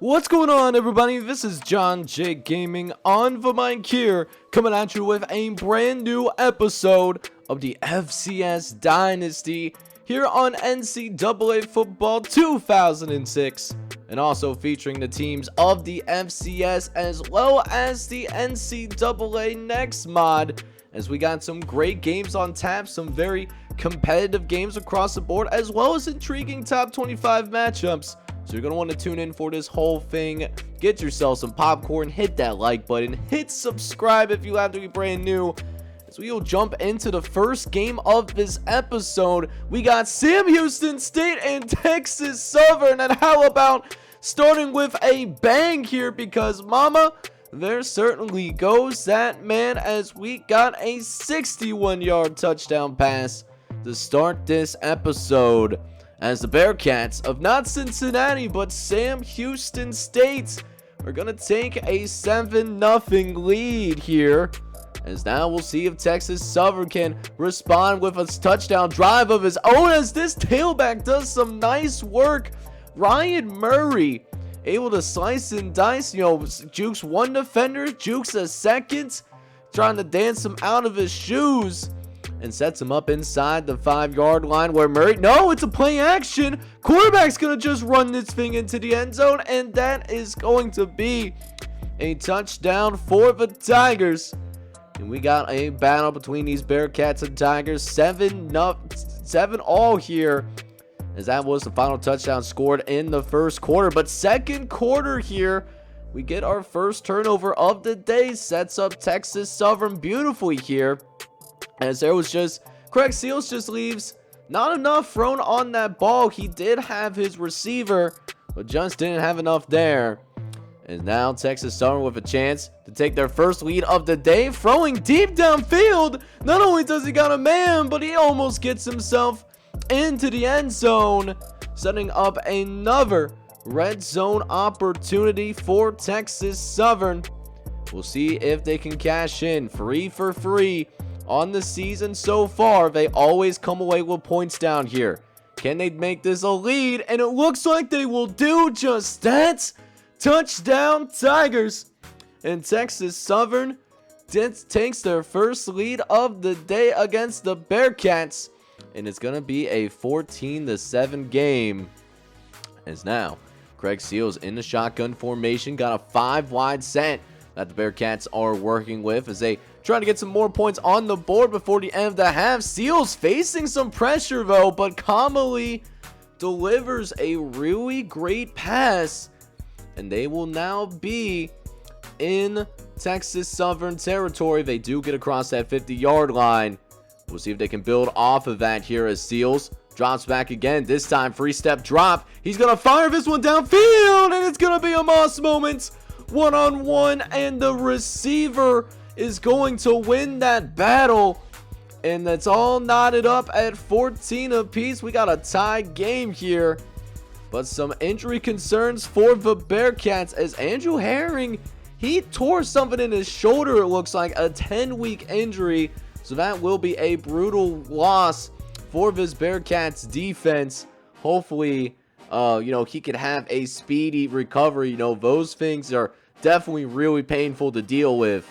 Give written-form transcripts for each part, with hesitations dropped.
What's going on, everybody? This is John J Gaming on the mic here, coming at you with a brand new episode of the FCS Dynasty here on NCAA Football 2006, and also featuring the teams of the FCS as well as the NCAA Next mod, as we got some great games on tap, some very competitive games across the board, as well as intriguing top 25 matchups. So you're going to want to tune in for this whole thing. Get yourself some popcorn, hit that like button, hit subscribe if you have to be brand new. As we will jump into the first game of this episode, we got Sam Houston State and Texas Southern. And how about starting with a bang here, because mama, there certainly goes that man, as we got a 61-yard touchdown pass to start this episode, as the Bearcats of not Cincinnati but Sam Houston State are going to take a 7-0 lead here. As now we'll see if Texas Southern can respond with a touchdown drive of his own, as this tailback does some nice work. Ryan Murray able to slice and dice, jukes one defender, jukes a second, trying to dance him out of his shoes, and sets him up inside the 5-yard line, where Murray, no, it's a play action. Quarterback's going to just run this thing into the end zone, and that is going to be a touchdown for the Tigers. And we got a battle between these Bearcats and Tigers, 7-all here, as that was the final touchdown scored in the first quarter. But second quarter here, we get our first turnover of the day, sets up Texas Southern beautifully here, as there was just, Craig Seals just leaves not enough thrown on that ball. He did have his receiver, but just didn't have enough there. And now Texas Southern with a chance to take their first lead of the day, throwing deep downfield. Not only does he got a man, but he almost gets himself into the end zone, setting up another red zone opportunity for Texas Southern. We'll see if they can cash in. 3 for 3 on the season so far. They always come away with points down here. Can they make this a lead? And it looks like they will do just that. Touchdown Tigers. And Texas Southern takes their first lead of the day against the Bearcats. And it's going to be a 14-7 game. As now, Craig Seals in the shotgun formation. Got a 5-wide set that the Bearcats are working with, as they try to get some more points on the board before the end of the half. Seals facing some pressure though, but calmly delivers a really great pass, and they will now be in Texas Southern territory. They do get across that 50-yard line. We'll see if they can build off of that here, as Seals drops back again. This time, free step drop. He's going to fire this one downfield, and it's going to be a Moss moment. One-on-one, and the receiver is going to win that battle. And that's all knotted up at 14 apiece. We got a tie game here, but some injury concerns for the Bearcats, as Andrew Herring, he tore something in his shoulder. It looks like a 10-week injury, so that will be a brutal loss for this Bearcats defense. Hopefully he could have a speedy recovery. Those things are definitely really painful to deal with.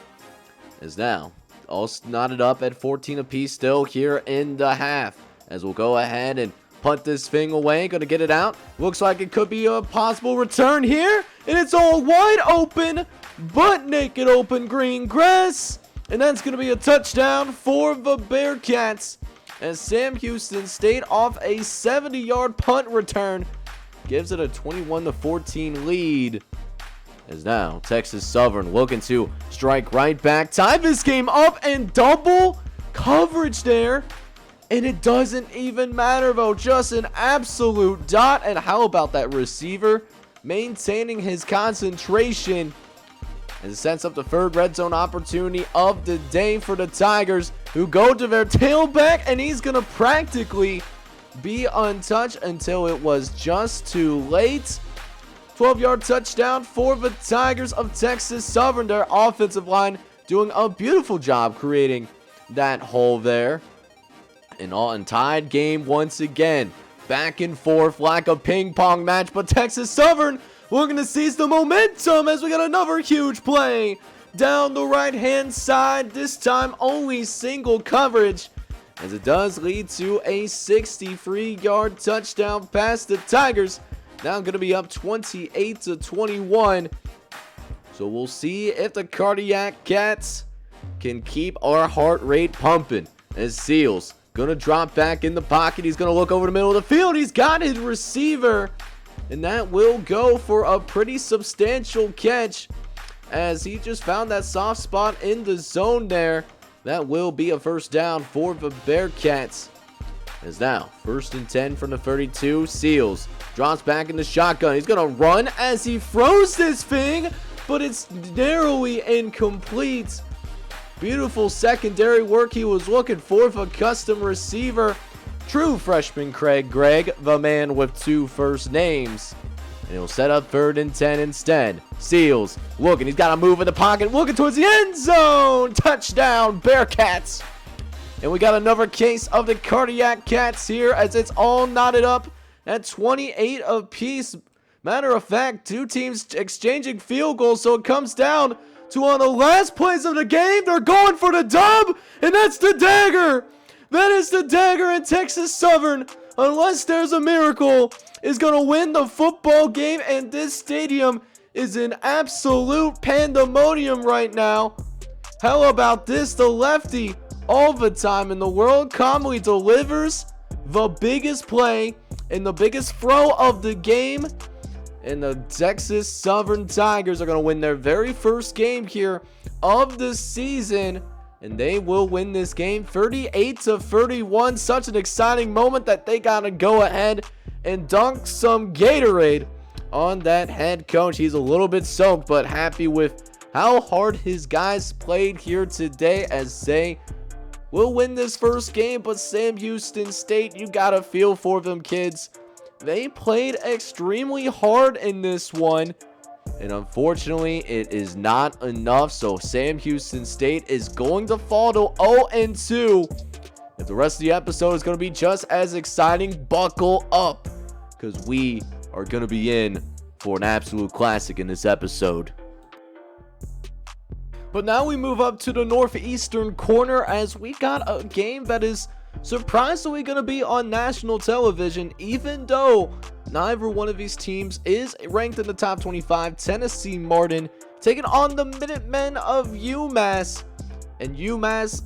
As now, all knotted up at 14 apiece still here in the half, as we'll go ahead and punt this thing away. Gonna get it out. Looks like it could be a possible return here, and it's all wide open, butt naked open green grass, and that's gonna be a touchdown for the Bearcats, as Sam Houston State, off a 70-yard punt return, gives it a 21-14 lead. As now Texas Southern looking to strike right back, tie this game up, and double coverage there, and it doesn't even matter though, just an absolute dot. And how about that receiver maintaining his concentration, and sets up the third red zone opportunity of the day for the Tigers, who go to their tailback, and he's gonna practically be untouched until it was just too late. 12-yard touchdown for the Tigers of Texas Southern. Their offensive line doing a beautiful job creating that hole there. And tied game once again. Back and forth like a ping pong match, but Texas Southern We're going to seize the momentum as we got another huge play down the right-hand side. This time only single coverage, as it does lead to a 63-yard touchdown pass. The Tigers now going to be up 28-21. So we'll see if the Cardiac Cats can keep our heart rate pumping. As Seals going to drop back in the pocket. He's going to look over the middle of the field. He's got his receiver. And that will go for a pretty substantial catch, as he just found that soft spot in the zone there. That will be a first down for the Bearcats. As now, 1st and 10 from the 32. Seals drops back in the shotgun. He's going to run as he throws this thing, but it's narrowly incomplete. Beautiful secondary work. He was looking for the custom receiver. True freshman Craig Gregg, the man with 2 first names. And he'll set up 3rd and 10 instead. Seals looking. He's got to move in the pocket. Looking towards the end zone. Touchdown, Bearcats. And we got another case of the Cardiac Cats here, as it's all knotted up at 28 apiece. Matter of fact, 2 teams exchanging field goals, so it comes down to on the last plays of the game. They're going for the dub, and that's the dagger. That is the dagger, and Texas Southern, unless there's a miracle, is going to win the football game. And this stadium is in absolute pandemonium right now. How about this? The lefty, all the time in the world, calmly delivers the biggest play and the biggest throw of the game. And the Texas Southern Tigers are going to win their very first game here of the season. And they will win this game 38-31. Such an exciting moment that they got to go ahead and dunk some Gatorade on that head coach. He's a little bit soaked, but happy with how hard his guys played here today, as they will win this first game. But Sam Houston State, you got to feel for them, kids. They played extremely hard in this one. And unfortunately, it is not enough. So Sam Houston State is going to fall to 0-2. If the rest of the episode is going to be just as exciting, buckle up, because we are going to be in for an absolute classic in this episode. But now we move up to the northeastern corner, as we got a game that is surprisingly going to be on national television, even though neither one of these teams is ranked in the top 25. Tennessee Martin taking on the Minutemen of UMass. And UMass,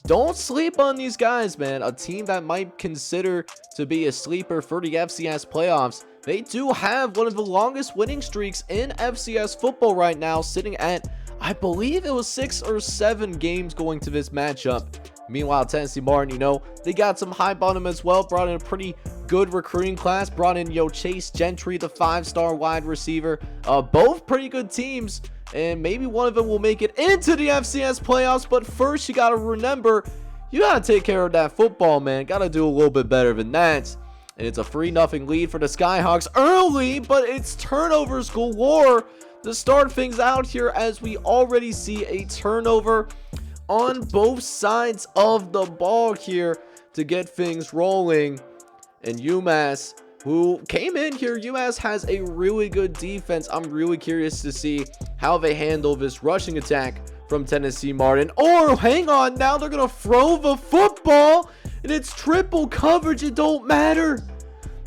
don't sleep on these guys, man. A team that might consider to be a sleeper for the FCS playoffs. They do have one of the longest winning streaks in FCS football right now, sitting at, I believe it was 6 or 7 games going to this matchup. Meanwhile, Tennessee Martin, they got some hype on them as well. Brought in a pretty good recruiting class. Brought in, Chase Gentry, the 5-star wide receiver. Both pretty good teams. And maybe one of them will make it into the FCS playoffs. But first, you got to remember, you got to take care of that football, man. Got to do a little bit better than that. And it's a 3-0 lead for the Skyhawks early. But it's turnovers galore to start things out here, as we already see a turnover on both sides of the ball here to get things rolling. And UMass, who came in here, UMass has a really good defense. I'm really curious to see how they handle this rushing attack from Tennessee Martin. Or hang on, now they're gonna throw the football, and it's triple coverage. It don't matter.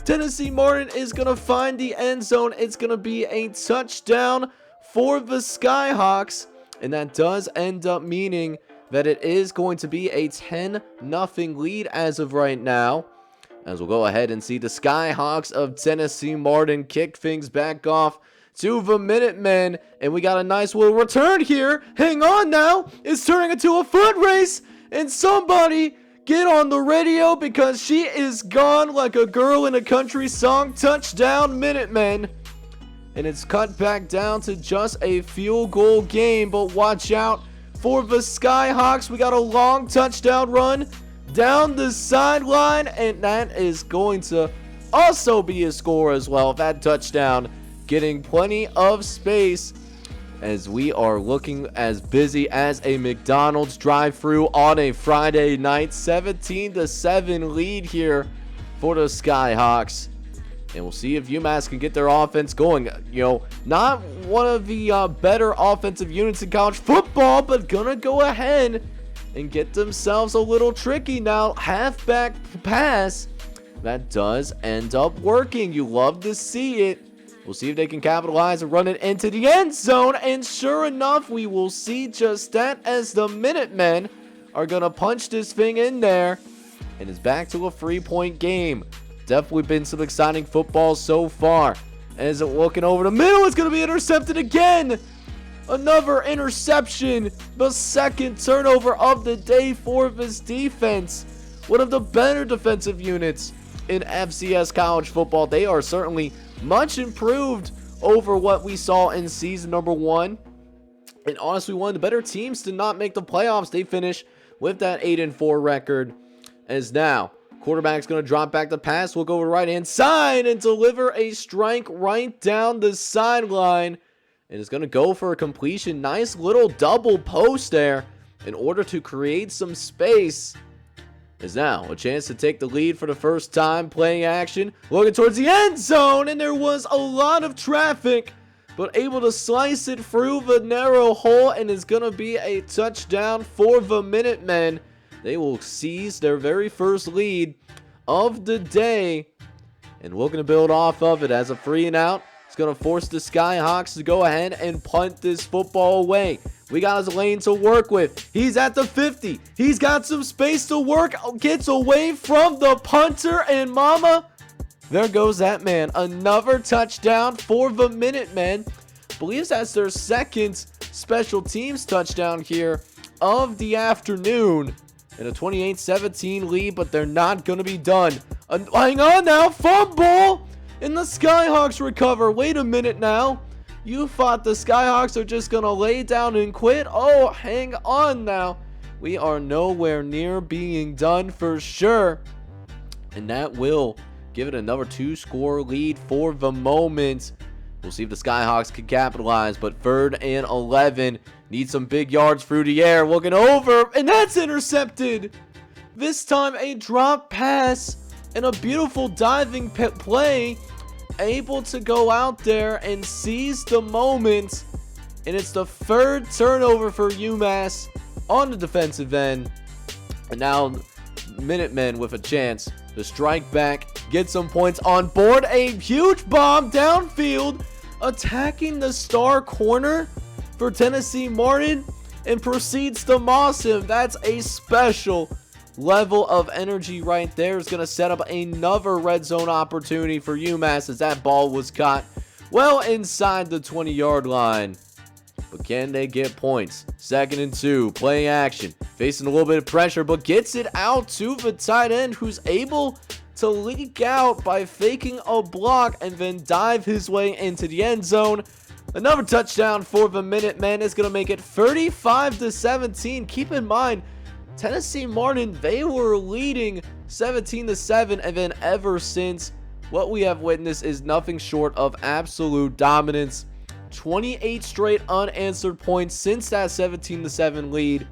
Tennessee Martin is gonna find the end zone. It's gonna be a touchdown for the Skyhawks, and that does end up meaning that it is going to be a 10-0 lead as of right now. As we'll go ahead and see the Skyhawks of Tennessee Martin kick things back off to the Minutemen. And we got a nice little return here. Hang on now. It's turning into a foot race. And somebody get on the radio, because she is gone like a girl in a country song. Touchdown, Minutemen. And it's cut back down to just a field goal game. But watch out for the Skyhawks. We got a long touchdown run down the sideline, and that is going to also be a score as well. That touchdown getting plenty of space, as we are looking as busy as a McDonald's drive-thru on a Friday night. 17-7 lead here for the Skyhawks. And we'll see if UMass can get their offense going. You know, not one of the better offensive units in college football, but gonna go ahead and get themselves a little tricky now. Halfback pass. That does end up working. You love to see it. We'll see if they can capitalize and run it into the end zone. And sure enough, we will see just that as the Minutemen are going to punch this thing in there. And it's back to a 3-point game. Definitely been some exciting football so far. As it looking over the middle, it's going to be intercepted again. Another interception. The second turnover of the day for this defense. One of the better defensive units in FCS college football. They are certainly much improved over what we saw in season number 1. And honestly, one of the better teams to not make the playoffs. They finish with that 8-4 record. As now, quarterback's going to drop back the pass. We'll go to the right-hand side and deliver a strike right down the sideline. And it's going to go for a completion. Nice little double post there in order to create some space. Is now a chance to take the lead for the first time. Playing action, looking towards the end zone, and there was a lot of traffic, but able to slice it through the narrow hole, and it's going to be a touchdown for the Minutemen. They will seize their very first lead of the day, and looking to build off of it as a 3-and-out. It's going to force the Skyhawks to go ahead and punt this football away. We got his lane to work with. He's at the 50. He's got some space to work. Gets away from the punter, and mama, there goes that man. Another touchdown for the Minutemen. Believes that's their second special teams touchdown here of the afternoon. In a 28-17 lead, but they're not going to be done. Hang on now. Fumble. And the Skyhawks recover. Wait a minute now. You thought the Skyhawks are just going to lay down and quit? Oh, hang on now. We are nowhere near being done for sure. And that will give it another 2-score lead for the moment. We'll see if the Skyhawks can capitalize, but 3rd and 11. Need some big yards through the air. Looking over, and that's intercepted. This time a drop pass and a beautiful diving play. Able to go out there and seize the moment. And it's the 3rd turnover for UMass on the defensive end. And now Minutemen with a chance to strike back, get some points on board. A huge bomb downfield, attacking the star corner for Tennessee Martin, and proceeds to moss him. That's a special level of energy right there. Is going to set up another red zone opportunity for UMass as that ball was caught well inside the 20-yard line. But can they get points? 2nd and 2, play action, facing a little bit of pressure, but gets it out to the tight end, who's able to leak out by faking a block and then dive his way into the end zone. Another touchdown for the Minutemen is going to make it 35-17. Keep in mind, Tennessee Martin, they were leading 17-7, and then ever since, what we have witnessed is nothing short of absolute dominance. 28 straight unanswered points since that 17-7 lead,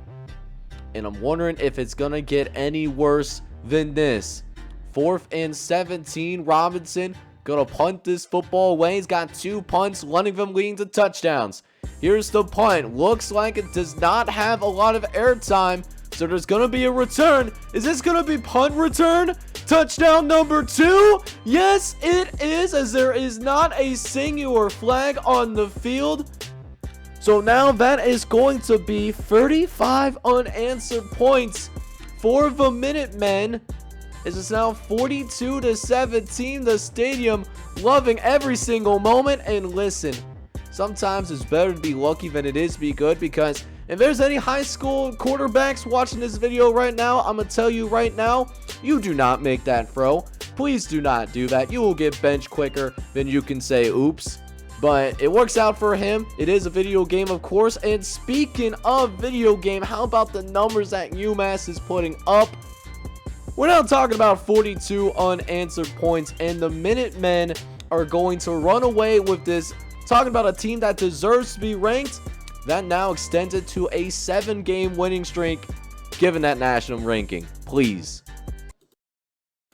and I'm wondering if it's gonna get any worse than this. 4th and 17, Robinson gonna punt this football away. He's got 2 punts, one of them leading to touchdowns. Here's the punt. Looks like it does not have a lot of airtime, so there's going to be a return. Is this going to be punt return? Touchdown number 2? Yes, it is, as there is not a singular flag on the field. So now that is going to be 35 unanswered points for the Minutemen. It's now 42-17. The stadium loving every single moment. And listen, sometimes it's better to be lucky than it is to be good, because if there's any high school quarterbacks watching this video right now, I'm going to tell you right now, you do not make that throw. Please do not do that. You will get benched quicker than you can say oops. But it works out for him. It is a video game, of course. And speaking of video game, how about the numbers that UMass is putting up? We're now talking about 42 unanswered points, and the Minutemen are going to run away with this. Talking about a team that deserves to be ranked. That now extends it to a 7-game winning streak, given that national ranking. Please.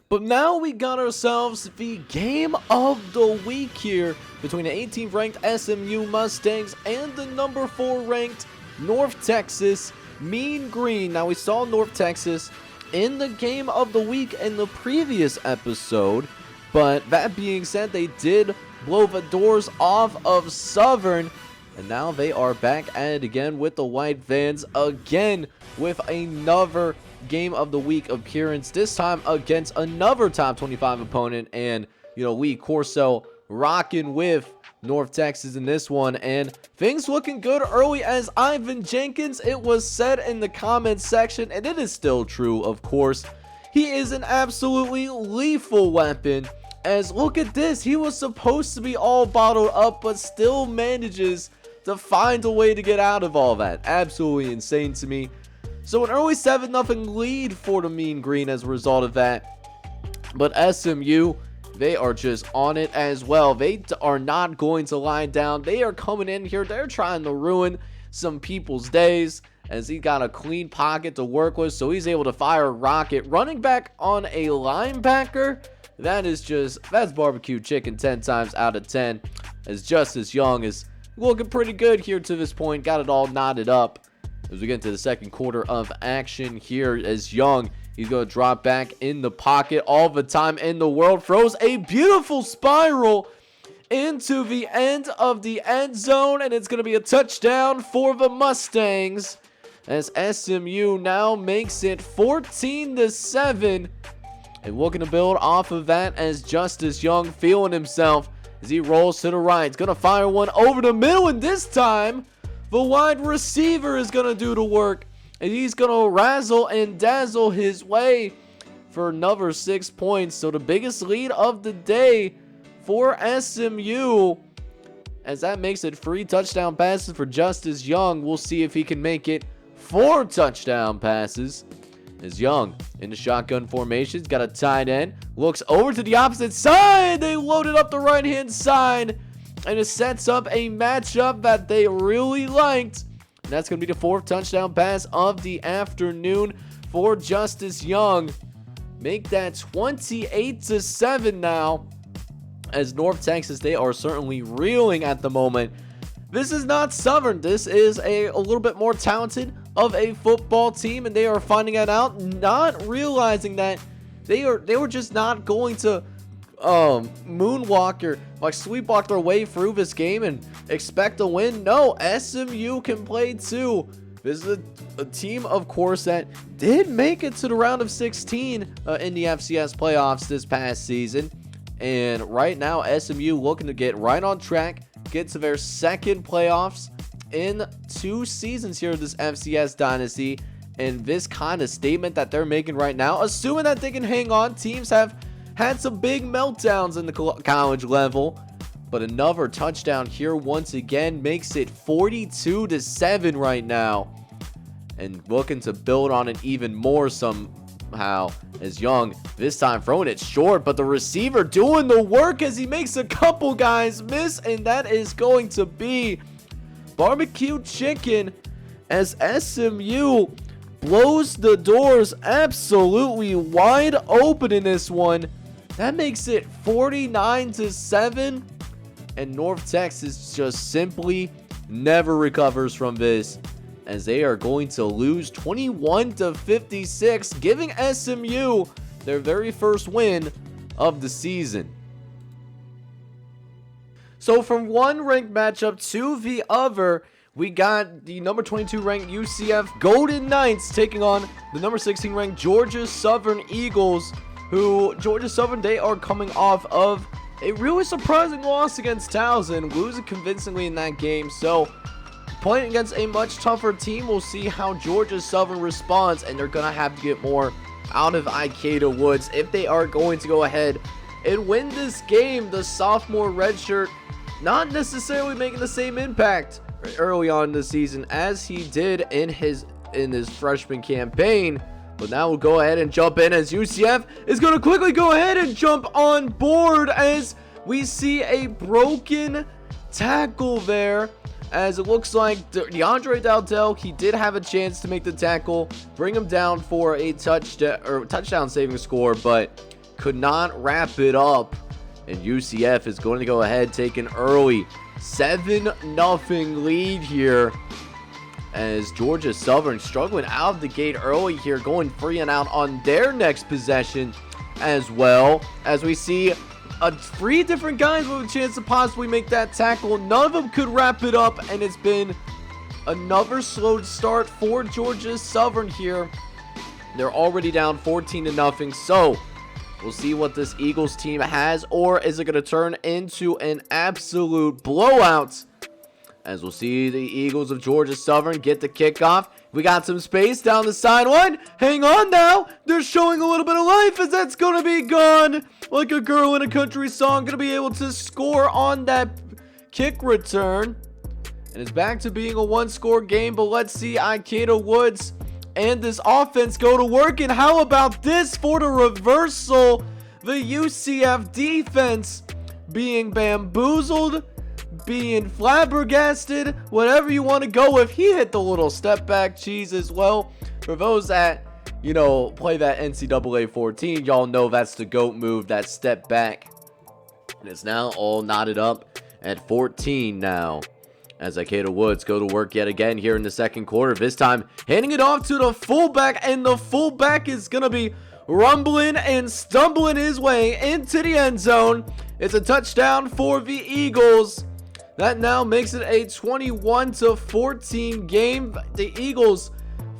But now we got ourselves the game of the week here between the 18th ranked SMU Mustangs and the number 4 ranked North Texas Mean Green. Now we saw North Texas in the game of the week in the previous episode, but that being said, they did blow the doors off of Southern, and now they are back at it again with the White Vans again with another game of the week appearance, this time against another top 25 opponent. And Lee Corso rocking with North Texas in this one, and things looking good early as Ivan Jenkins, it was said in the comments section, and it is still true, of course, he is an absolutely lethal weapon. As look at this, he was supposed to be all bottled up but still manages to find a way to get out of all that. Absolutely insane to me. So an early 7-0 lead for the Mean Green as a result of that. But SMU, they are just on it as well. They are not going to lie down. They are coming in here. They're trying to ruin some people's days as he got a clean pocket to work with. So he's able to fire a rocket. Running back on a linebacker, that's barbecue chicken 10 times out of 10. As Justice Young is looking pretty good here to this point. Got it all knotted up. As we get into the second quarter of action here, as Young, he's going to drop back in the pocket all the time in the world. Throws a beautiful spiral into the end of the end zone, and it's going to be a touchdown for the Mustangs as SMU now makes it 14-7. And looking to build off of that as Justice Young feeling himself as he rolls to the right. He's going to fire one over the middle, and this time the wide receiver is going to do the work, and he's going to razzle and dazzle his way for another 6 points. So the biggest lead of the day for SMU, as that makes it 3 touchdown passes for Justice Young. We'll see if he can make it 4 touchdown passes. As Young in the shotgun formation, he's got a tight end, looks over to the opposite side. They loaded up the right-hand side, and it sets up a matchup that they really liked. And that's going to be the 4th touchdown pass of the afternoon for Justice Young. Make that 28-7 now. As North Texas, they are certainly reeling at the moment. This is not Southern. This is a little bit more talented of a football team, and they are finding it out, not realizing that they were just not going to moonwalk or sweepwalk their way through this game and expect a win. No, SMU can play too. This is a team, of course, that did make it to the round of 16 in the FCS playoffs this past season. And right now, SMU looking to get right on track, get to their second playoffs in 2 seasons here of this FCS Dynasty. And this kind of statement that they're making right now, assuming that they can hang on, teams have had some big meltdowns in the college level, but another touchdown here once again makes it 42-7 right now, and looking to build on it even more somehow as Young this time throwing it short, but the receiver doing the work as he makes a couple guys miss, and that is going to be barbecue chicken as SMU blows the doors absolutely wide open in this one. That makes it 49-7, and North Texas just simply never recovers from this, as they are going to lose 21-56, giving SMU their very first win of the season. So from one ranked matchup to the other, we got the number 22 ranked UCF Golden Knights taking on the number 16 ranked Georgia Southern Eagles, who Georgia Southern, they are coming off of a really surprising loss against Towson, losing convincingly in that game. So playing against a much tougher team, we'll see how Georgia Southern responds, and they're going to have to get more out of Ikeda Woods if they are going to go ahead and win this game. The sophomore redshirt not necessarily making the same impact early on in the season as he did in his freshman campaign. But now we'll go ahead and jump in as UCF is going to quickly go ahead and jump on board as we see a broken tackle there. As it looks like DeAndre Dowdell, he did have a chance to make the tackle, bring him down for a touchdown saving score, but could not wrap it up. And UCF is going to go ahead, take an early 7-0 lead here, as Georgia Southern struggling out of the gate early here, going 3 and out on their next possession, as well as we see 3 different guys with a chance to possibly make that tackle. None of them could wrap it up, and it's been another slow start for Georgia Southern here. They're already down 14-0, so we'll see what this Eagles team has, or is it going to turn into an absolute blowout? As we'll see the Eagles of Georgia Southern get the kickoff. We got some space down the sideline. Hang on now. They're showing a little bit of life, as that's going to be gone. Like a girl in a country song, going to be able to score on that kick return. And it's back to being a 1-score game, but let's see Ikeda Woods and this offense go to work. And how about this for the reversal? The UCF defense being bamboozled, being flabbergasted, whatever you want to go with. He hit the little step back cheese as well. For those that, play that NCAA 14, y'all know that's the GOAT move, that step back. And it's now all knotted up at 14 now, as Ikeda Woods go to work yet again here in the second quarter. This time, handing it off to the fullback, and the fullback is going to be rumbling and stumbling his way into the end zone. It's a touchdown for the Eagles. That now makes it a 21-14 game. The Eagles'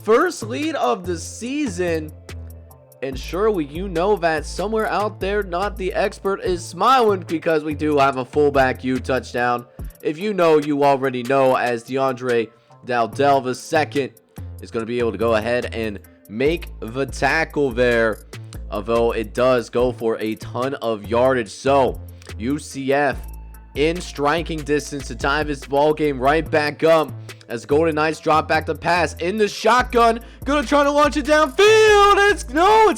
first lead of the season. And surely you know that somewhere out there, not the expert is smiling, because we do have a fullback U touchdown. If you know, you already know, as DeAndre Dowdell II is going to be able to go ahead and make the tackle there. Although it does go for a ton of yardage. So UCF in striking distance to tie this ball game right back up, as Golden Knights drop back the pass in the shotgun. Gonna try to launch it downfield. It's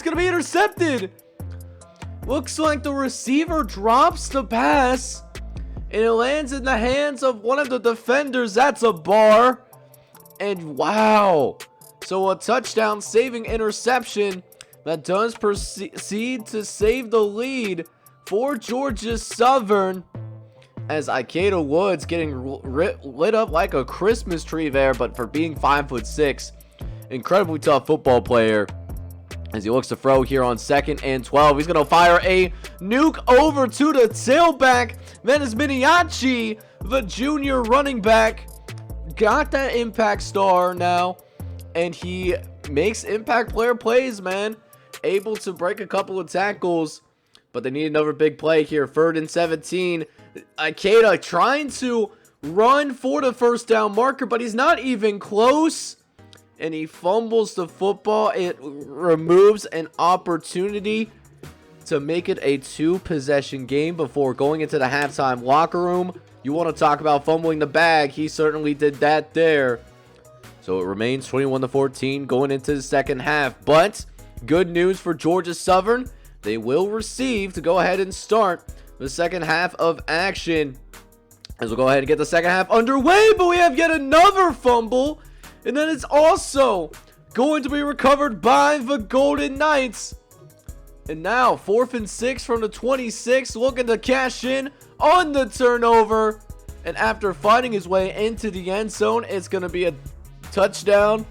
gonna be intercepted. Looks like the receiver drops the pass, and it lands in the hands of one of the defenders. That's a bar. And wow. So a touchdown saving interception that does proceed to save the lead for Georgia Southern, as Ikeda Woods getting lit up like a Christmas tree there, but for being 5'6", incredibly tough football player. As he looks to throw here on 2nd and 12, he's going to fire a nuke over to the tailback. Then is Miniachi, the junior running back, got that impact star now, and he makes impact player plays, man. Able to break a couple of tackles, but they need another big play here. 3rd and 17. Ikeda trying to run for the first down marker, but he's not even close, and he fumbles the football. It removes an opportunity to make it a 2-possession game before going into the halftime locker room. You want to talk about fumbling the bag? He certainly did that there. So it remains 21-14 going into the second half. But good news for Georgia Southern, they will receive to go ahead and start the second half of action, as we'll go ahead and get the second half underway. But we have yet another fumble, and then it's also going to be recovered by the Golden Knights. And now 4th and 6 from the 26, looking to cash in on the turnover. And after fighting his way into the end zone, it's going to be a touchdown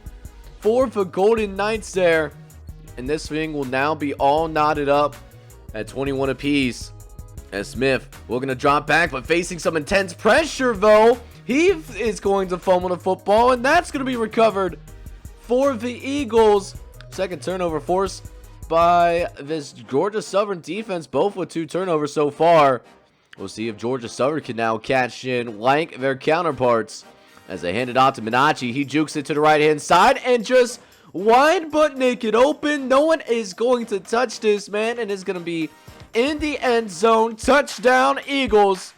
for the Golden Knights there. And this thing will now be all knotted up at 21 apiece. As Smith looking to drop back, but facing some intense pressure, though. He is going to fumble the football, and that's going to be recovered for the Eagles. Second turnover forced by this Georgia Southern defense, both with 2 turnovers so far. We'll see if Georgia Southern can now catch in like their counterparts. As they hand it off to Minachi, he jukes it to the right-hand side, and just wide but naked open. No one is going to touch this, man, and it's going to be in the end zone. Touchdown, Eagles.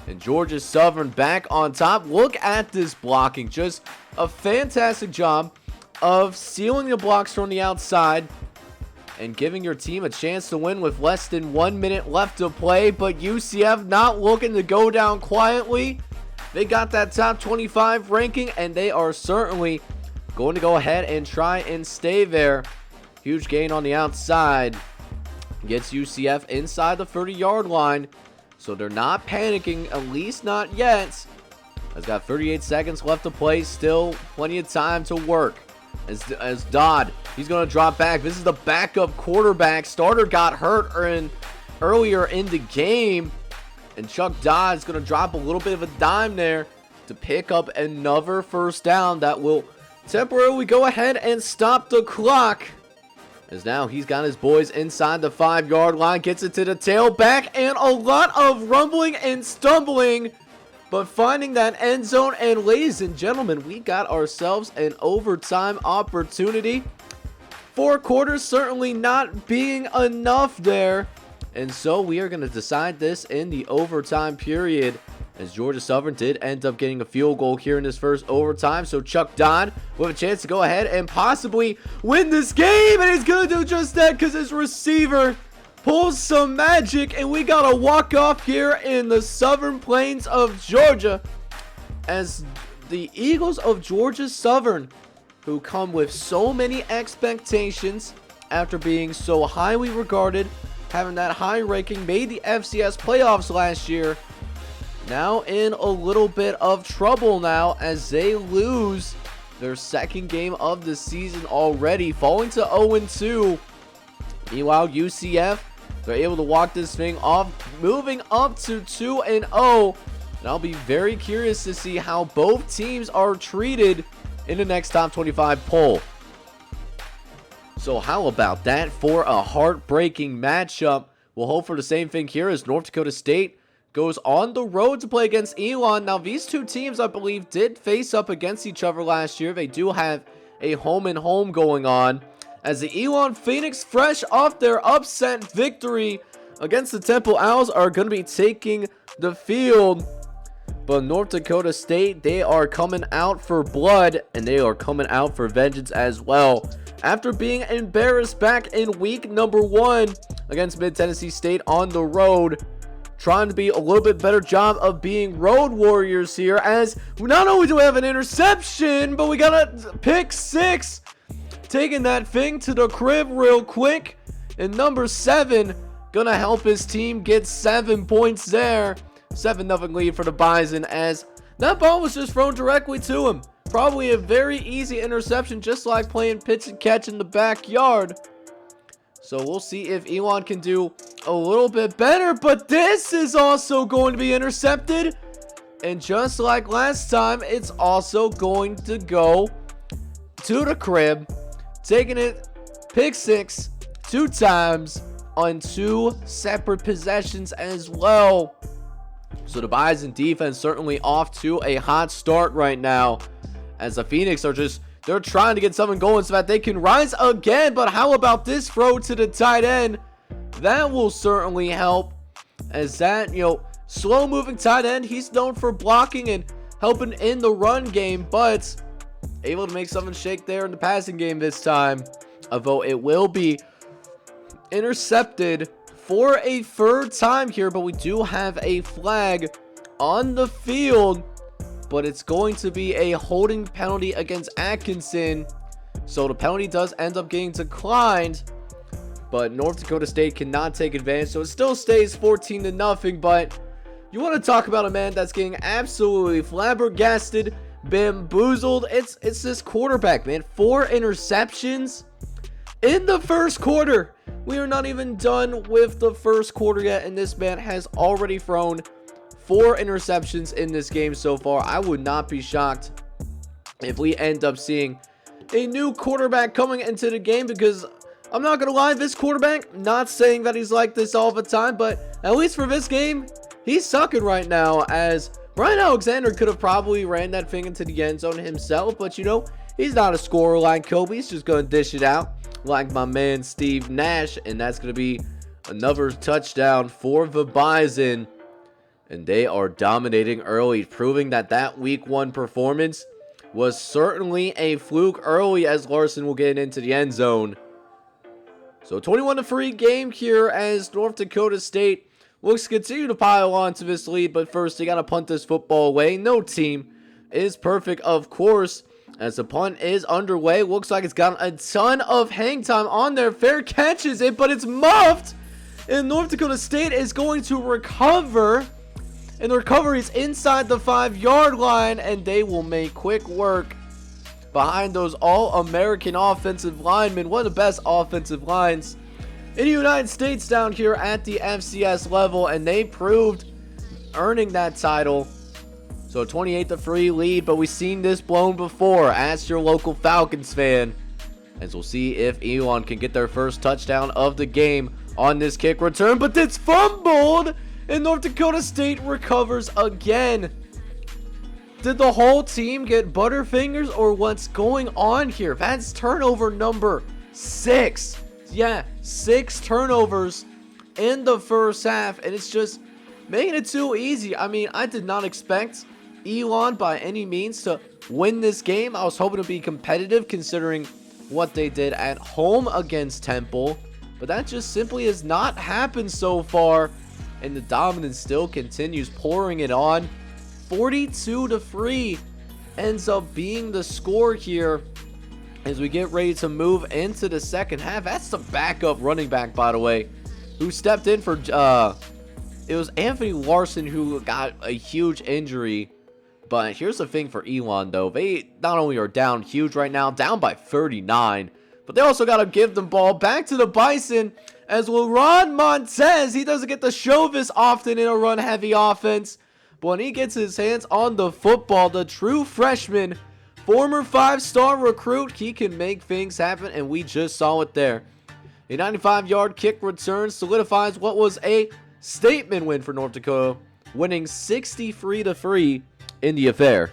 And Georgia Southern back on top. Look at this blocking. Just a fantastic job of sealing the blocks from the outside and giving your team a chance to win with less than 1 minute left to play. But UCF not looking to go down quietly. They got that top 25 ranking, and they are certainly going to go ahead and try and stay there. Huge gain on the outside Gets UCF inside the 30-yard line. So they're not panicking, at least not yet. Has got 38 seconds left to play. Still plenty of time to work. As Dodd, he's going to drop back. This is the backup quarterback. Starter got hurt earlier in the game. And Chuck Dodd is going to drop a little bit of a dime there to pick up another first down that will temporarily go ahead and stop the clock. As now he's got his boys inside the 5-yard line. Gets it to the tailback. And a lot of rumbling and stumbling. But finding that end zone. And ladies and gentlemen, we got ourselves an overtime opportunity. 4 quarters certainly not being enough there. And so we are going to decide this in the overtime period. As Georgia Southern did end up getting a field goal here in this first overtime. So Chuck Dodd with a chance to go ahead and possibly win this game. And he's going to do just that because his receiver pulls some magic. And we got a walk-off here in the Southern Plains of Georgia. As the Eagles of Georgia Southern, who come with so many expectations after being so highly regarded, having that high ranking, made the FCS playoffs last year, now in a little bit of trouble now as they lose their second game of the season already, falling to 0-2. Meanwhile, UCF, they're able to walk this thing off, moving up to 2-0. And I'll be very curious to see how both teams are treated in the next top 25 poll. So how about that for a heartbreaking matchup? We'll hope for the same thing here as North Dakota State goes on the road to play against Elon. Now, these two teams, I believe, did face up against each other last year. They do have a home-and-home going on. As the Elon Phoenix, fresh off their upset victory against the Temple Owls, are going to be taking the field. But North Dakota State, they are coming out for blood, and they are coming out for vengeance as well. After being embarrassed back in week number 1 against Mid-Tennessee State on the road, trying to be a little bit better job of being road warriors here, as not only do we have an interception, but we got a pick 6, taking that thing to the crib real quick. And number 7 gonna help his team get 7 points there. 7-0 lead for the Bison, as that ball was just thrown directly to him. Probably a very easy interception, just like playing pitch and catch in the backyard. So we'll see if Elon can do a little bit better. But this is also going to be intercepted. And just like last time, it's also going to go to the crib. Taking it pick 6 2 times on 2 separate possessions as well. So the Bison defense certainly off to a hot start right now, as the Phoenix are they're trying to get something going so that they can rise again. But how about this throw to the tight end? That will certainly help, as that, slow moving tight end, he's known for blocking and helping in the run game, but able to make something shake there in the passing game this time. Although it will be intercepted for a 3rd time here, but we do have a flag on the field. But it's going to be a holding penalty against Atkinson. So the penalty does end up getting declined, but North Dakota State cannot take advantage. So it still stays 14-0. But you want to talk about a man that's getting absolutely flabbergasted, bamboozled. It's this quarterback, man. 4 interceptions in the first quarter. We are not even done with the first quarter yet, and this man has already thrown 4 interceptions in this game so far. I would not be shocked if we end up seeing a new quarterback coming into the game, because I'm not gonna lie, this quarterback, not saying that he's like this all the time, but at least for this game, he's sucking right now, as Brian Alexander could have probably ran that thing into the end zone himself, but he's not a scorer like Kobe. He's just gonna dish it out like my man Steve Nash, and that's gonna be another touchdown for the Bison. And they are dominating early, proving that week 1 performance was certainly a fluke early, as Larson will get into the end zone. So 21-3 game here, as North Dakota State looks to continue to pile on to this lead. But first, they got to punt this football away. No team is perfect, of course, as the punt is underway. Looks like it's got a ton of hang time on there. Fair catches it, but it's muffed. And North Dakota State is going to recover. And the recovery is inside the 5-yard line. And they will make quick work behind those all-American offensive linemen. One of the best offensive lines in the United States down here at the FCS level. And they proved earning that title. So a 28-3 lead. But we've seen this blown before. Ask your local Falcons fan. As we'll see if Elon can get their first touchdown of the game on this kick return. But it's fumbled, and North Dakota State recovers again. Did the whole team get butterfingers, or what's going on here? That's turnover number 6. Yeah, 6 turnovers in the first half, and it's just making it too easy. I mean, I did not expect Elon by any means to win this game. I was hoping to be competitive considering what they did at home against Temple, but that just simply has not happened so far, and the dominance still continues, pouring it on. 42-3 ends up being the score here as we get ready to move into the second half. That's the backup running back, by the way, who stepped in for it was Anthony Larson, who got a huge injury. But here's the thing for Elon, though. They not only are down huge right now, down by 39, but they also got to give the ball back to the Bison, as LeRon Montez, he doesn't get to show this often in a run-heavy offense. But when he gets his hands on the football, the true freshman, former 5-star recruit, he can make things happen, and we just saw it there. A 95-yard kick return solidifies what was a statement win for North Dakota, winning 63-3 in the affair.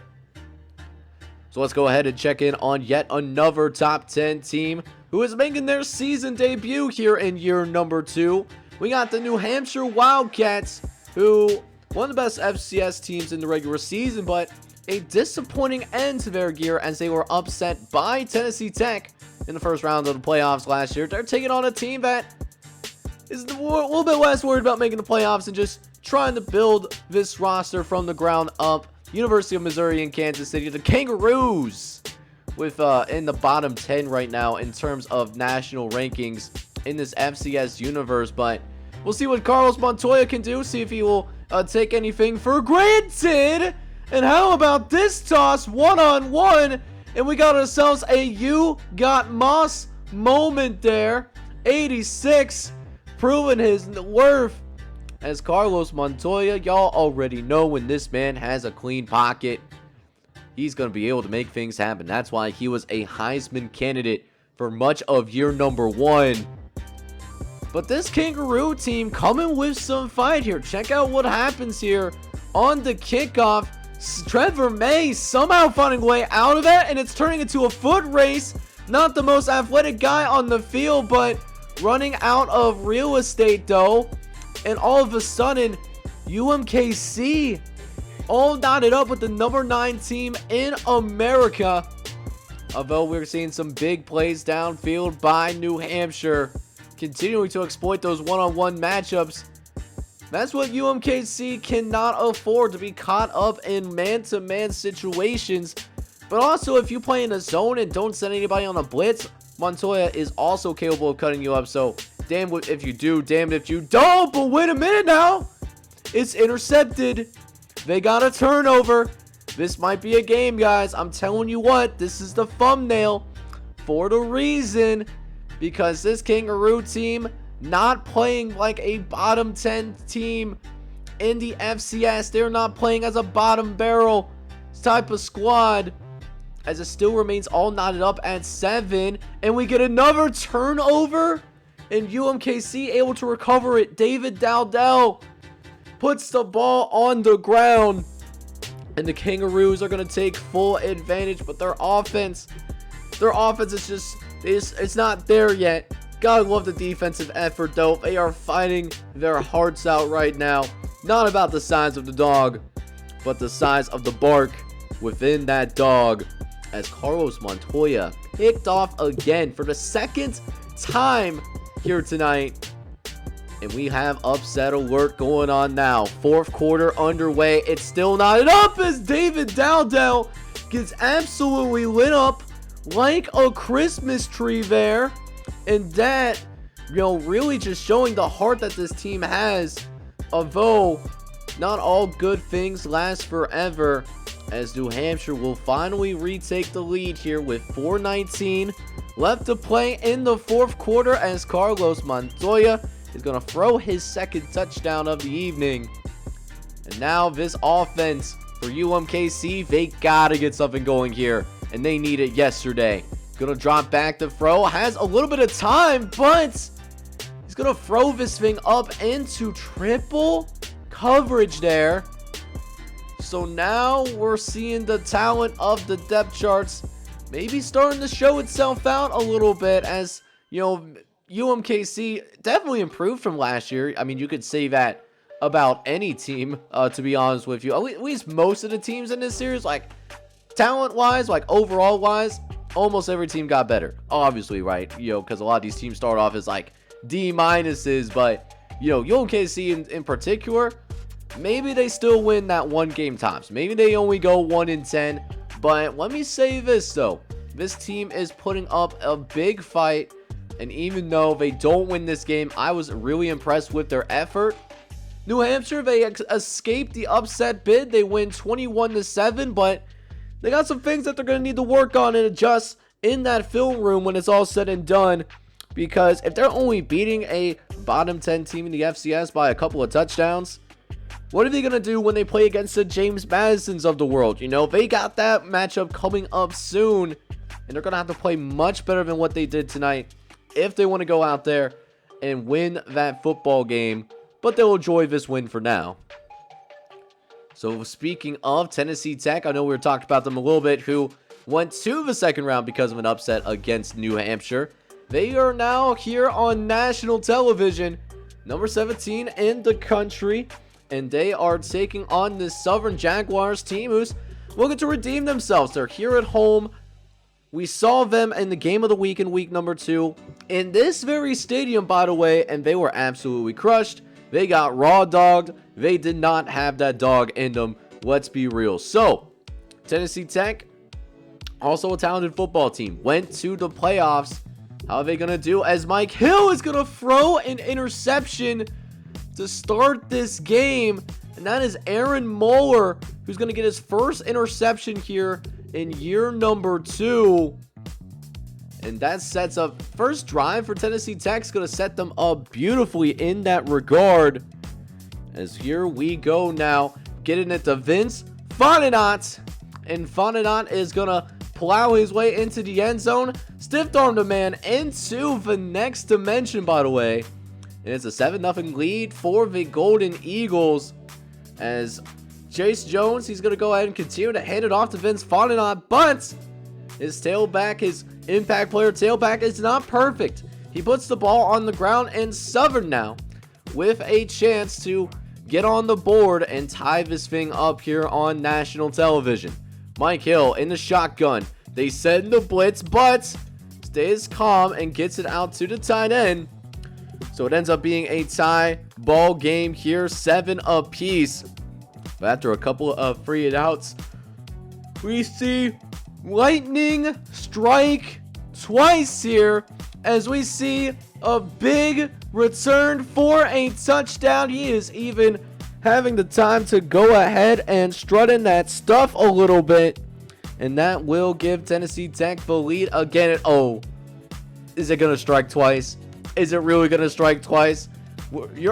So let's go ahead and check in on yet another top 10 team who is making their season debut here in year number 2. We got the New Hampshire Wildcats, who one of the best FCS teams in the regular season, but a disappointing end to their year as they were upset by Tennessee Tech in the first round of the playoffs last year. They're taking on a team that is a little bit less worried about making the playoffs and just trying to build this roster from the ground up. University of Missouri in Kansas City, the Kangaroos, with in the bottom 10 right now in terms of national rankings in this FCS universe. But we'll see what Carlos Montoya can do, see if he will take anything for granted. And how about this toss, one-on-one, and we got ourselves a You Got Moss moment there. 86, proving his worth. As Carlos Montoya, y'all already know when this man has a clean pocket, he's going to be able to make things happen. That's why he was a Heisman candidate for much of year number 1. But this Kangaroo team coming with some fight here. Check out what happens here on the kickoff. Trevor May somehow finding a way out of that, and it's turning into a foot race. Not the most athletic guy on the field, but running out of real estate though. And all of a sudden, UMKC all knotted up with the number 9 team in America. Although we're seeing some big plays downfield by New Hampshire, continuing to exploit those one-on-one matchups. That's what UMKC cannot afford, to be caught up in man-to-man situations. But also, if you play in a zone and don't send anybody on a blitz, Montoya is also capable of cutting you up. So damn if you do, damn if you don't. But wait a minute now. It's intercepted. They got a turnover. This might be a game, guys. I'm telling you what, this is the thumbnail for the reason. Because this Kangaroo team not playing like a bottom 10 team in the FCS. They're not playing as a bottom barrel type of squad, as it still remains all knotted up at 7. And we get another turnover, and UMKC able to recover it. David Dowdell puts the ball on the ground, and the Kangaroos are going to take full advantage. But their offense is just, it's not there yet. Gotta love the defensive effort though. They are fighting their hearts out right now. Not about the size of the dog, but the size of the bark within that dog. As Carlos Montoya picked off again for the second time here tonight. And we have upset alert going on now. Fourth quarter underway. It's still knotted up as David Dowdell gets absolutely lit up like a Christmas tree there. And that really just showing the heart that this team has. Although not all good things last forever, as New Hampshire will finally retake the lead here with 4:19 left to play in the fourth quarter, as Carlos Montoya is going to throw his second touchdown of the evening. And now this offense for UMKC, they got to get something going here, and they need it yesterday. Going to drop back to throw, has a little bit of time, but he's going to throw this thing up into triple coverage there. So now we're seeing the talent of the depth charts maybe starting to show itself out a little bit, as UMKC definitely improved from last year. I mean, you could say that about any team, to be honest with you. At least most of the teams in this series, like talent wise, like overall wise, almost every team got better, obviously, right? Because a lot of these teams start off as like D minuses, but UMKC in particular, maybe they still win that one game tops. Maybe they only go 1-10. But let me say this though, this team is putting up a big fight, and even though they don't win this game, I was really impressed with their effort. New Hampshire, they escaped the upset bid. They win 21-7, but they got some things that they're going to need to work on and adjust in that film room when it's all said and done. Because if they're only beating a bottom 10 team in the FCS by a couple of touchdowns, what are they going to do when they play against the James Madisons of the world? They got that matchup coming up soon, and they're going to have to play much better than what they did tonight if they want to go out there and win that football game. But they'll enjoy this win for now. So speaking of Tennessee Tech, I know we talked about them a little bit, who went to the second round because of an upset against New Hampshire. They are now here on national television, number 17 in the country, and they are taking on the Southern Jaguars team who's looking to redeem themselves. They're here at home. We saw them in the game of the week in week number 2 in this very stadium, by the way, and they were absolutely crushed. They got raw dogged. They did not have that dog in them. Let's be real. So, Tennessee Tech, also a talented football team, went to the playoffs. How are they going to do? As Mike Hill is going to throw an interception to start this game. And that is Aaron Moeller, who's going to get his first interception here in year number 2. And that sets up first drive for Tennessee Tech. Is going to set them up beautifully in that regard. As here we go now, getting it to Vince Fontenot. And Fontenot is going to plow his way into the end zone. Stiff-armed a man into the next dimension, by the way. And it's a 7-0 lead for the Golden Eagles. As Chase Jones, he's going to go ahead and continue to hand it off to Vince Fontenot. But his tailback, his impact player tailback, is not perfect. He puts the ball on the ground, and Southern now with a chance to get on the board and tie this thing up here on national television. Mike Hill in the shotgun. They send the blitz, but stays calm and gets it out to the tight end. So it ends up being a tie ball game here, 7 apiece. But after a couple of free and outs, we see lightning strike twice here, as we see a big return for a touchdown. He is even having the time to go ahead and strut in that stuff a little bit. And that will give Tennessee Tech the lead again. Oh, is it going to strike twice? Is it really going to strike twice?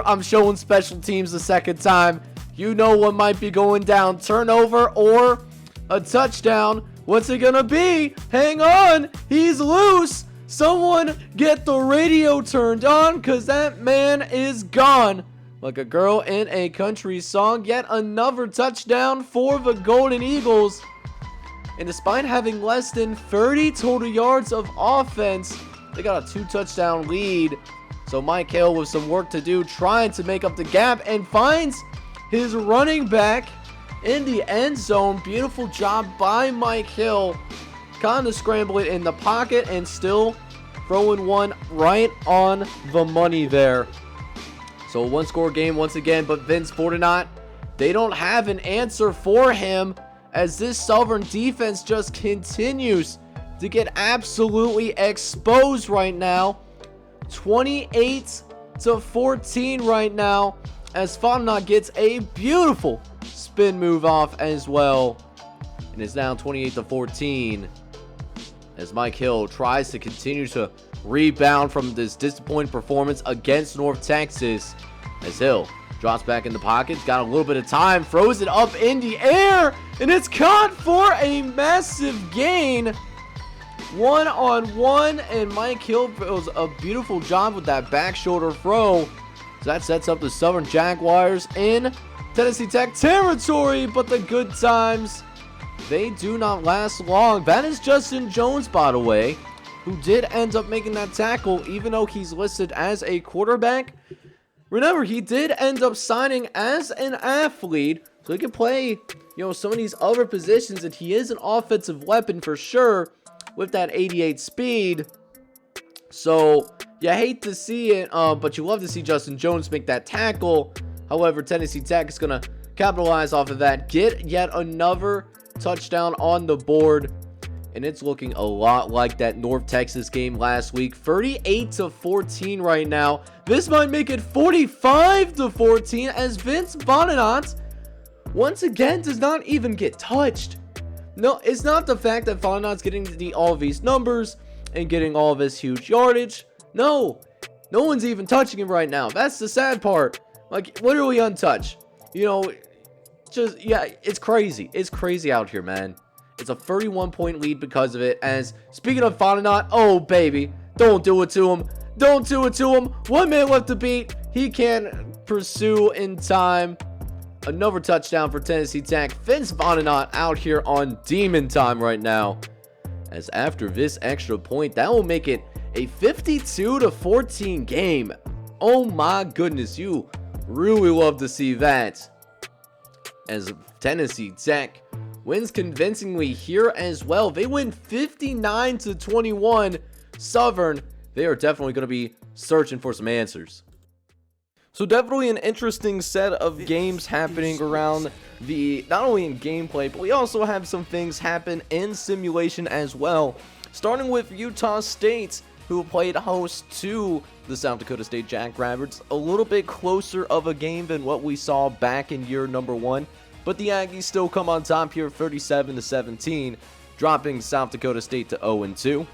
I'm showing special teams the second time. You know what might be going down. Turnover or a touchdown. What's it going to be? Hang on. He's loose. Someone get the radio turned on, because that man is gone. Like a girl in a country song. Yet another touchdown for the Golden Eagles. And despite having less than 30 total yards of offense, they got a 2-touchdown lead. So Mike Hill with some work to do, trying to make up the gap, and finds his running back in the end zone. Beautiful job by Mike Hill. Kind of scramble it in the pocket and still throwing one right on the money there. So a 1-score game once again, but Vince Fontenot, they don't have an answer for him, as this Southern defense just continues to get absolutely exposed right now. 28-14 right now, as Fontenot gets a beautiful spin move off as well. And it's now 28-14 as Mike Hill tries to continue to rebound from this disappointing performance against North Texas. As Hill drops back in the pocket, got a little bit of time, throws it up in the air, and it's caught for a massive gain. 1-on-1, and Mike Hill does a beautiful job with that back shoulder throw. So that sets up the Southern Jaguars in Tennessee Tech territory, but the good times, they do not last long. That is Justin Jones, by the way, who did end up making that tackle, even though he's listed as a quarterback. Remember, he did end up signing as an athlete, so he can play, some of these other positions, and he is an offensive weapon for sure with that 88 speed. So you hate to see it, but you love to see Justin Jones make that tackle. However, Tennessee Tech is going to capitalize off of that, get yet another touchdown on the board, and it's looking a lot like that North Texas game last week. 38-14 right now. This might make it 45-14 as Vince Fontenot once again does not even get touched. No, it's not the fact that Fontenot's getting all of these numbers and getting all of this huge yardage. No one's even touching him right now. That's the sad part. Like, literally untouched. It's crazy. It's crazy out here, man. It's a 31-point lead because of it. As, speaking of Fontenot, oh, baby, don't do it to him. Don't do it to him. 1 minute left to beat. He can pursue in time. Another touchdown for Tennessee Tech. Vince Fontenot out here on demon time right now. As after this extra point, that will make it a 52-14 game. Oh my goodness, you really love to see that. As Tennessee Tech wins convincingly here as well. They win 59-21. Southern, they are definitely going to be searching for some answers. So definitely an interesting set of games happening around not only in gameplay, but we also have some things happen in simulation as well. Starting with Utah State, who played host to the South Dakota State Jackrabbits. A little bit closer of a game than what we saw back in year number 1. But the Aggies still come on top here 37-17, dropping South Dakota State to 0-2.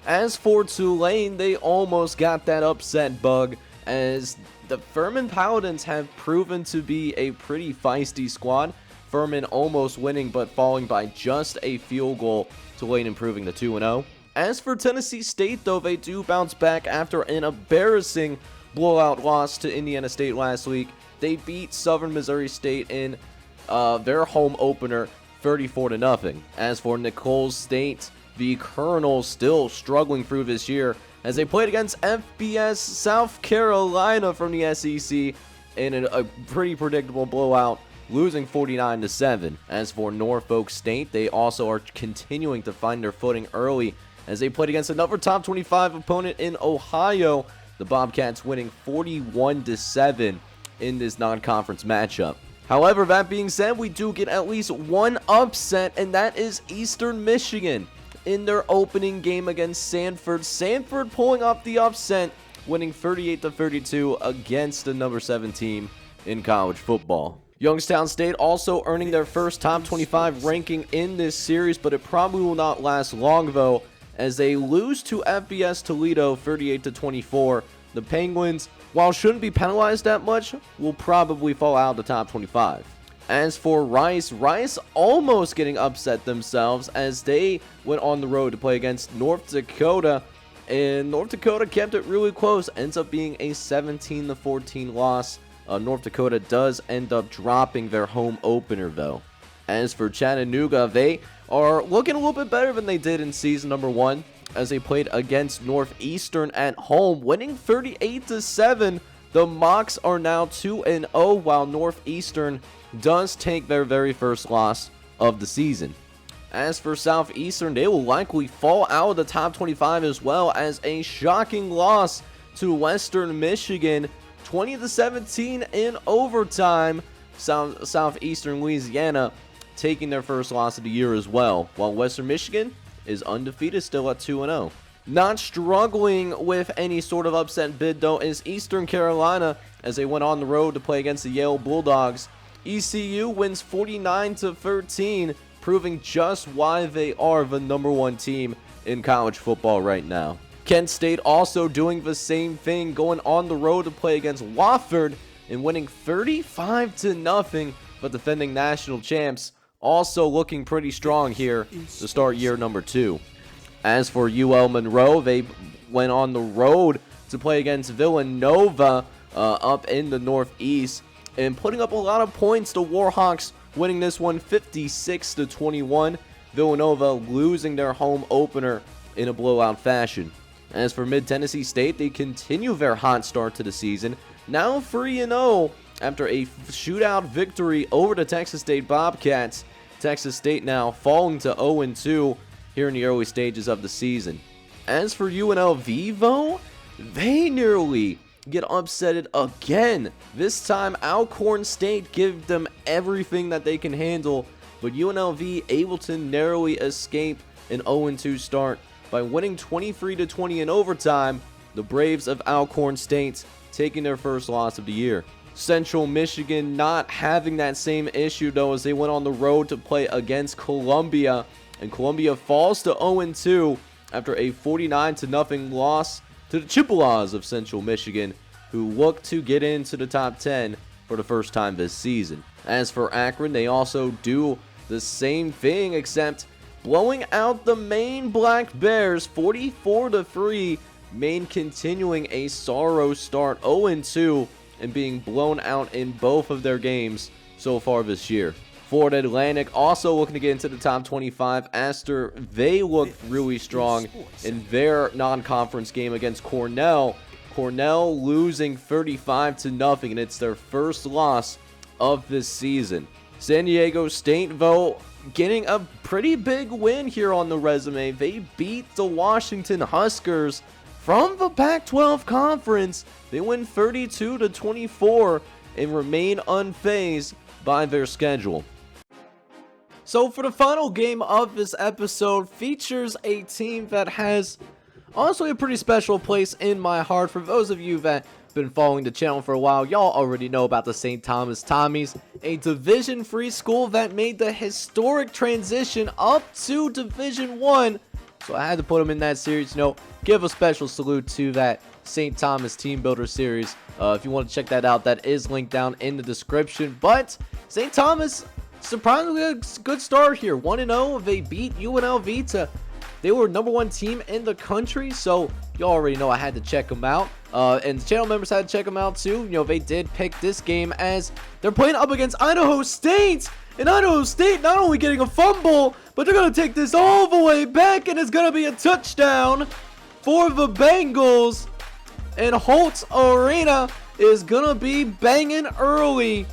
As for Tulane, they almost got that upset bug, as the Furman Paladins have proven to be a pretty feisty squad. Furman almost winning but falling by just a field goal. Tulane improving to 2-0. As for Tennessee State, though, they do bounce back after an embarrassing blowout loss to Indiana State last week. They beat Southern Missouri State in their home opener 34-0. As for Nicholls State, the Colonels still struggling through this year as they played against FBS South Carolina from the SEC in a pretty predictable blowout, losing 49-7. As for Norfolk State, they also are continuing to find their footing early as they played against another top 25 opponent in Ohio. The Bobcats winning 41-7 in this non-conference matchup. However, that being said, we do get at least one upset, and that is Eastern Michigan in their opening game against Sanford. Sanford pulling off the upset, winning 38-32 against the number 7 team in college football. Youngstown State also earning their first top 25 ranking in this series, but it probably will not last long though, as they lose to FBS Toledo 38-24. The Penguins, while shouldn't be penalized that much, will probably fall out of the top 25. As for Rice almost getting upset themselves as they went on the road to play against North Dakota, and North Dakota kept it really close, ends up being a 17-14 loss. North Dakota does end up dropping their home opener though. As for Chattanooga, they are looking a little bit better than they did in season number 1 as they played against Northeastern at home, winning 38-7. The Mocs are now 2-0, while Northeastern does take their very first loss of the season. As for Southeastern, they will likely fall out of the top 25 as well, as a shocking loss to Western Michigan, 20-17 in overtime. Southeastern Louisiana taking their first loss of the year as well, while Western Michigan is undefeated still at 2-0. Not struggling with any sort of upset bid, though, is Eastern Carolina as they went on the road to play against the Yale Bulldogs. ECU wins 49-13, proving just why they are the #1 team in college football right now. Kent State also doing the same thing, going on the road to play against Wofford and winning 35-0, but defending national champs also looking pretty strong here to start year number 2. As for UL Monroe, they went on the road to play against Villanova up in the Northeast and putting up a lot of points. The Warhawks winning this one 56-21. Villanova losing their home opener in a blowout fashion. As for Mid-Tennessee State, they continue their hot start to the season, now 3-0 after a shootout victory over the Texas State Bobcats. Texas State now falling to 0-2 here in the early stages of the season. As for UNLV, though, they nearly get upsetted again. This time, Alcorn State give them everything that they can handle, but UNLV able to narrowly escape an 0-2 start by winning 23-20 in overtime. The Braves of Alcorn State taking their first loss of the year. Central Michigan not having that same issue, though, as they went on the road to play against Columbia, and Columbia falls to 0-2 after a 49-0 loss to the Chippewas of Central Michigan, who look to get into the top 10 for the first time this season. As for Akron, they also do the same thing, except blowing out the Maine Black Bears 44-3. Maine continuing a sorrow start, 0-2, and being blown out in both of their games so far this year. Florida Atlantic also looking to get into the top 25 after they looked really strong in their non-conference game against Cornell. Cornell losing 35-0, and it's their first loss of this season. San Diego State, though, getting a pretty big win here on the resume. They beat the Washington Huskers from the Pac-12 Conference. They win 32-24 and remain unfazed by their schedule. So for the final game of this episode, features a team that has honestly a pretty special place in my heart. For those of you that have been following the channel for a while, y'all already know about the St. Thomas Tommies, a Division III school that made the historic transition up to Division I. So I had to put them in that series. Give a special salute to that St. Thomas Team Builder series. If you want to check that out, that is linked down in the description. But St. Thomas, surprisingly a good start here. 1-0. They beat UNLV they were #1 team in the country, so you already know I had to check them out. And the channel members had to check them out too. They did pick this game as they're playing up against Idaho State. And Idaho State not only getting a fumble, but they're going to take this all the way back, and it's going to be a touchdown for the Bengals. And Holtz Arena is going to be banging early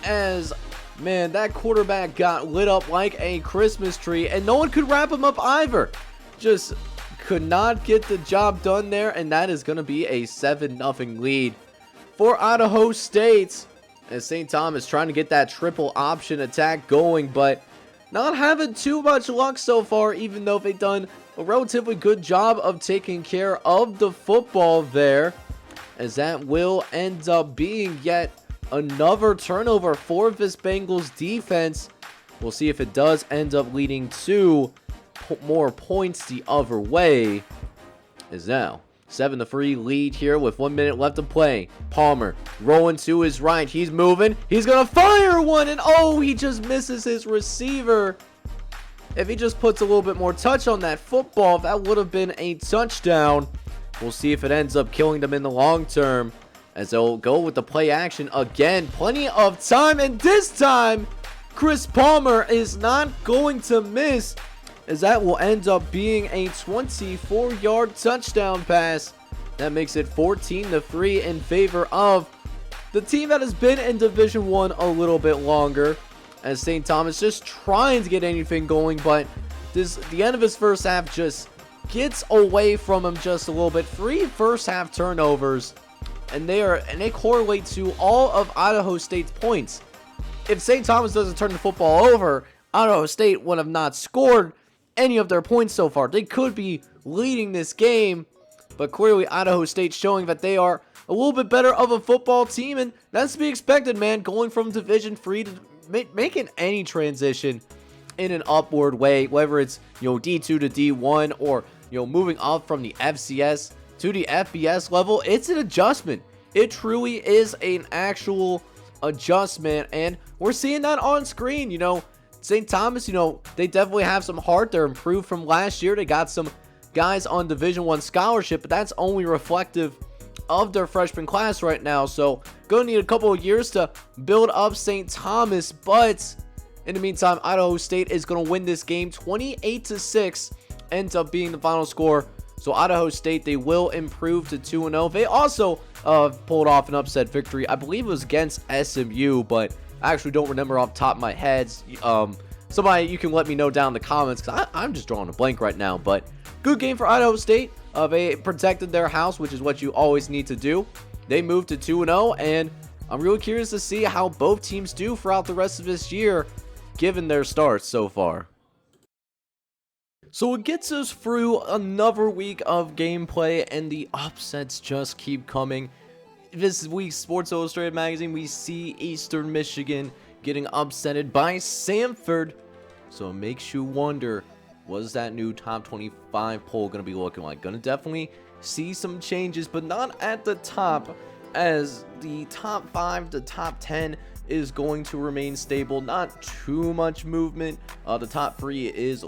as, man, that quarterback got lit up like a Christmas tree, and no one could wrap him up either. Just could not get the job done there, and that is going to be a 7-0 lead for Idaho State. As St. Thomas trying to get that triple option attack going, but not having too much luck so far, even though they've done a relatively good job of taking care of the football there, as that will end up being yet another turnover for this Bengals defense. We'll see if it does end up leading to more points the other way. Is now 7-3 lead here with 1 minute left to play. Palmer rolling to his right. He's moving. He's going to fire one, and oh, he just misses his receiver. If he just puts a little bit more touch on that football, that would have been a touchdown. We'll see if it ends up killing them in the long term, as they'll go with the play action again. Plenty of time, and this time, Chris Palmer is not going to miss, as that will end up being a 24-yard touchdown pass. That makes it 14-3 in favor of the team that has been in Division I a little bit longer, as St. Thomas just trying to get anything going, but the end of his first half just gets away from him just a little bit. 3 first half turnovers, and they correlate to all of Idaho State's points. If St. Thomas doesn't turn the football over, Idaho State would have not scored any of their points so far. They could be leading this game, but clearly Idaho State showing that they are a little bit better of a football team, and that's to be expected, man. Going from Division III to making any transition in an upward way, whether it's, D2 to D1 or, moving up from the FCS to the FBS level, it's an adjustment. It truly is an actual adjustment, and we're seeing that on screen. St. Thomas, they definitely have some heart. They're improved from last year. They got some guys on Division I scholarship, but that's only reflective of their freshman class right now. So gonna need a couple of years to build up St. Thomas, but in the meantime, Idaho State is gonna win this game 28-6, ends up being the final score. So Idaho State, they will improve to 2-0. They also pulled off an upset victory. I believe it was against SMU, but I actually don't remember off the top of my head. Somebody, you can let me know down in the comments, because I'm just drawing a blank right now. But good game for Idaho State. They protected their house, which is what you always need to do. They moved to 2-0, and I'm really curious to see how both teams do throughout the rest of this year, given their starts so far. So it gets us through another week of gameplay, and the upsets just keep coming. This week's Sports Illustrated magazine, we see Eastern Michigan getting upsetted by Samford. So it makes you wonder, what's that new top 25 poll going to be looking like? Going to definitely see some changes, but not at the top, as the top 5 to top 10 is going to remain stable. Not too much movement. The top 3 is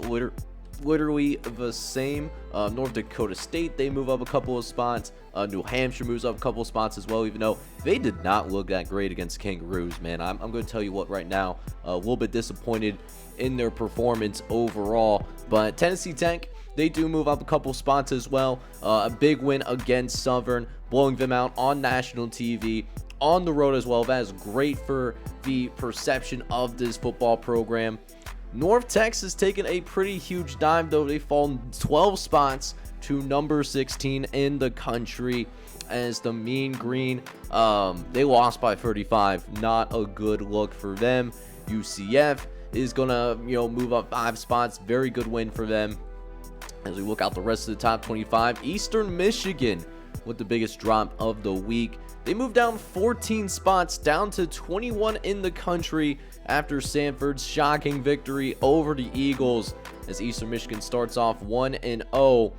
literally the same. North Dakota State, they move up a couple of spots. New Hampshire moves up a couple of spots as well, even though they did not look that great against Kangaroos, man. I'm going to tell you what right now, a little bit disappointed in their performance overall. But Tennessee Tech, they do move up a couple spots as well. A big win against Southern, blowing them out on national TV, on the road as well. That is great for the perception of this football program. North Texas taking a pretty huge dive, though. They fall 12 spots to number 16 in the country, as the Mean Green, they lost by 35. Not a good look for them. UCF is gonna move up 5 spots. Very good win for them. As we look out the rest of the top 25, Eastern Michigan with the biggest drop of the week. They moved down 14 spots, down to 21 in the country, after Samford's shocking victory over the Eagles, as Eastern Michigan starts off 1-0.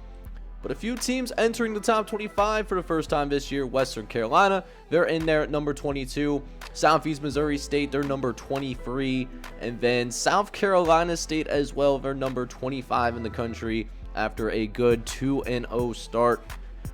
But a few teams entering the top 25 for the first time this year. Western Carolina, they're in there at number 22. Southeast Missouri State, they're number 23. And then South Carolina State as well, they're number 25 in the country after a good 2-0 start.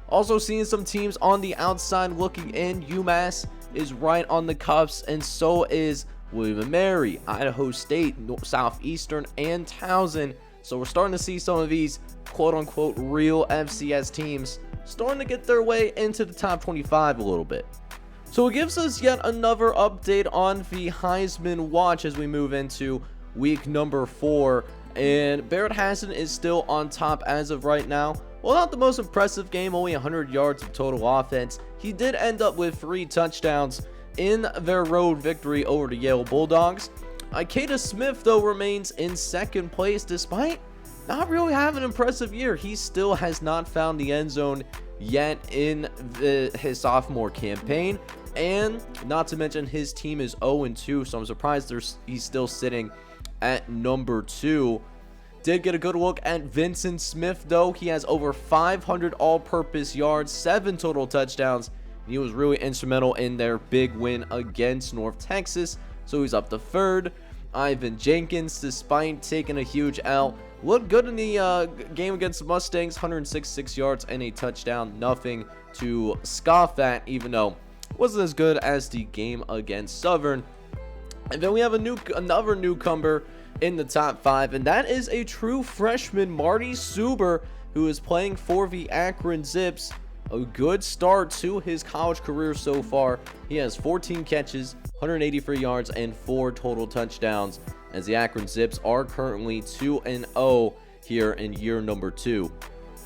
Also seeing some teams on the outside looking in. UMass is right on the cuffs, and so is William & Mary, Idaho State, Southeastern, and Towson. So we're starting to see some of these quote-unquote real FCS teams starting to get their way into the top 25 a little bit. So it gives us yet another update on the Heisman watch as we move into week number 4. And Barrett Hassan is still on top as of right now. Well, not the most impressive game, only 100 yards of total offense. He did end up with 3 touchdowns in their road victory over the Yale Bulldogs. Ikeda Smith, though, remains in second place despite not really having an impressive year. He still has not found the end zone yet in his sophomore campaign. And not to mention his team is 0-2, so I'm surprised he's still sitting at number 2. Did get a good look at Vincent Smith, though. He has over 500 all-purpose yards, 7 total touchdowns. He was really instrumental in their big win against North Texas, so he's up to 3rd. Ivan Jenkins, despite taking a huge L, looked good in the game against the Mustangs, 166 yards and a touchdown. Nothing to scoff at, even though it wasn't as good as the game against Southern. And then we have another newcomer in the top 5, and that is a true freshman, Marty Suber, who is playing for the Akron Zips. A good start to his college career so far. He has 14 catches, 183 yards, and 4 total touchdowns, as the Akron Zips are currently 2-0 here in year number 2.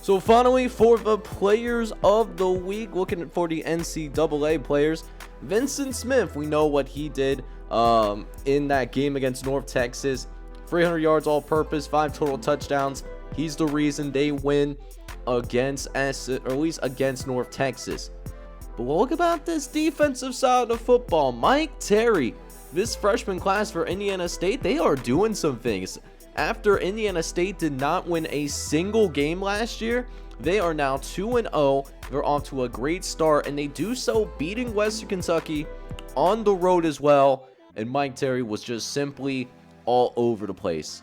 So finally, for the players of the week, looking for the NCAA players, Vincent Smith, we know what he did in that game against North Texas. 300 yards all purpose, 5 total touchdowns. He's the reason they win against North Texas. But look about this defensive side of football. Mike Terry, this freshman class for Indiana State, they are doing some things. After Indiana State did not win a single game last year, they are now 2-0. They're off to a great start, and they do so beating Western Kentucky on the road as well. And Mike Terry was just simply all over the place.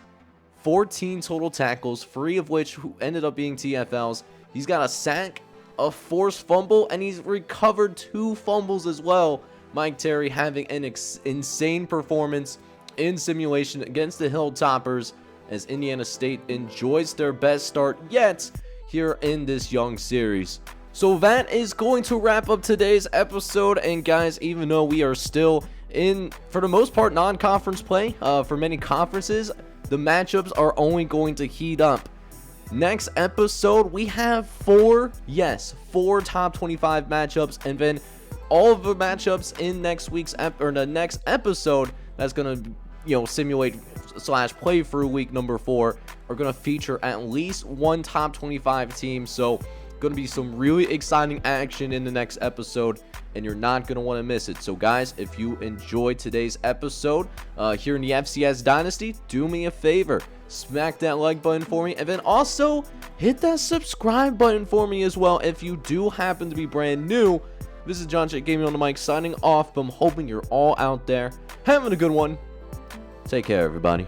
14 total tackles, 3 of which ended up being TFLs. He's got a sack, a forced fumble, and he's recovered 2 fumbles as well. Mike Terry having an insane performance in simulation against the Hilltoppers as Indiana State enjoys their best start yet here in this young series. So that is going to wrap up today's episode. And guys, even though we are still in, for the most part, non-conference play for many conferences, the matchups are only going to heat up. Next episode, we have 4 top 25 matchups, and then all of the matchups in next week's the next episode that's going to simulate / play through week number 4 are going to feature at least 1 top 25 team. So going to be some really exciting action in the next episode, and you're not going to want to miss it. So guys, if you enjoyed today's episode here in the FCS Dynasty, do me a favor, smack that like button for me, and then also hit that subscribe button for me as well if you do happen to be brand new. This is John J. Gaming on the mic signing off. I'm hoping you're all out there having a good one. Take care, everybody.